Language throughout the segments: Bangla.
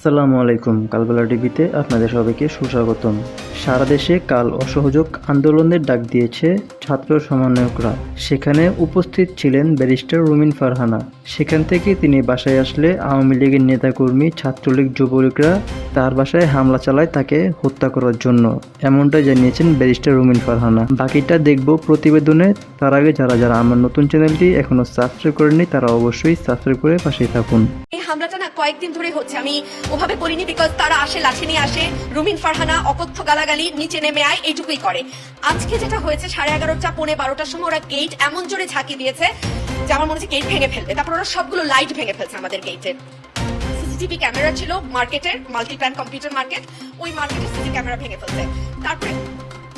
আসসালামু আলাইকুম। কালবেলা টিভিতে আপনাদের সবাইকে সুস্বাগতম। সারা দেশে কাল অসহযোগ আন্দোলনের ডাক দিয়েছে ছাত্র সমন্বয়করা। সেখানে উপস্থিত ছিলেন ব্যারিস্টার রুমিন ফারহানা। সেখান থেকে তিনি বাসায় আসলে আওয়ামী লীগের নেতাকর্মী, ছাত্রলীগ, যুবলীগরা তার বাসায় হামলা চালায় তাকে হত্যা করার জন্য, এমনটাই জানিয়েছেন ব্যারিস্টার রুমিন ফারহানা। বাকিটা দেখব প্রতিবেদনে। তার আগে যারা যারা আমার নতুন চ্যানেলটি এখনো সাবস্ক্রাইব করেননি তারা অবশ্যই সাবস্ক্রাইব করে পাশেই থাকুন। এই হামলাটা না কয়েকদিন ধরে হচ্ছে, আমি ওভাবে করিনি, বিকজ তারা আসে, লাঠি নিয়ে আসে, রুমিন ফারহানা অকথ্য গালাগালি, নিচে নেমে আয়, এইটুকুই করে। আজকে যেটা হয়েছে 11:30টা পৌনে 12টার সময় ওরা গেট এমন জোরে ঝাঁকি দিয়েছে যে আমার মনে হচ্ছে গেট ভেঙে ফেলবে। তারপর ওরা সবগুলো লাইট ভেঙে ফেলছে আমাদের গেটের। সিসিটিভি ক্যামেরা ছিল মার্কেটের, মাল্টিপ্ল্যান কম্পিউটার মার্কেট, ওই মার্কেটের সিসি ক্যামেরা ভেঙে ফেলছে। তারপরে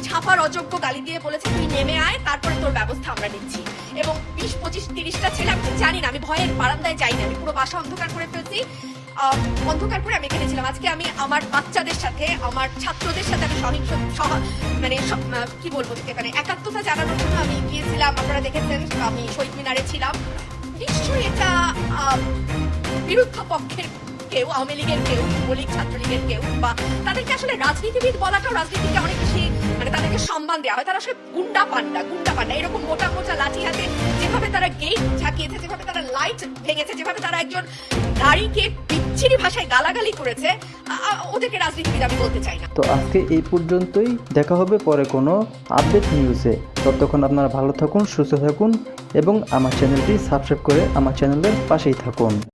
ছাপার অযোগ্য গালি দিয়ে বলেছে তুই নেমে আয়, তারপরে তোর ব্যবস্থা আমরা নিচ্ছি। এবং 20, 25, 30টা ছেলে, আমি জানি না, আমি ভয়ের বারান্দায় যাইনি, আমি পুরো বাসা অন্ধকার করে ফেলছি। অন্ধকার করে আমি এখানে ছিলাম। আজকে আমি আমার বাচ্চাদের সাথে, আমার ছাত্রদের সাথে আমি কি বলবো, মানে একাত্মতা জানানোর জন্য আমি গিয়েছিলাম। আপনারা দেখেছেন আমি শহীদ মিনারে ছিলাম। নিশ্চয়ই এটা বিরুদ্ধ পক্ষের কেউ, আওয়ামী লীগের কেউ, যুবলীগ, ছাত্রলীগের কেউ, বা তাদেরকে আসলে রাজনীতিবিদ বলাটাও রাজনীতিকে অনেক বেশি, মানে তাদেরকে সম্মান দেওয়া হয়। তারা আসলে গুন্ডা পান্ডা এরকম মোটা মোটা লাঠি হাতে যেভাবে তারা গেট ঝাঁকিয়েছে, যেভাবে তারা লাইট ভেঙেছে, যেভাবে তারা একজন নারীকে বিচ্ছিরি ভাষায় গালাগালি করেছে, ওদেরকে রাজনীতিবিদ আমি বলতে চাই না। তো আজকে এই পর্যন্তই, দেখা হবে পরে কোনো আপডেট নিউজে। ততক্ষণ আপনারা ভালো থাকুন, সুস্থ থাকুন এবং আমার চ্যানেলটি সাবস্ক্রাইব করে আমার চ্যানেলের পাশেই থাকুন।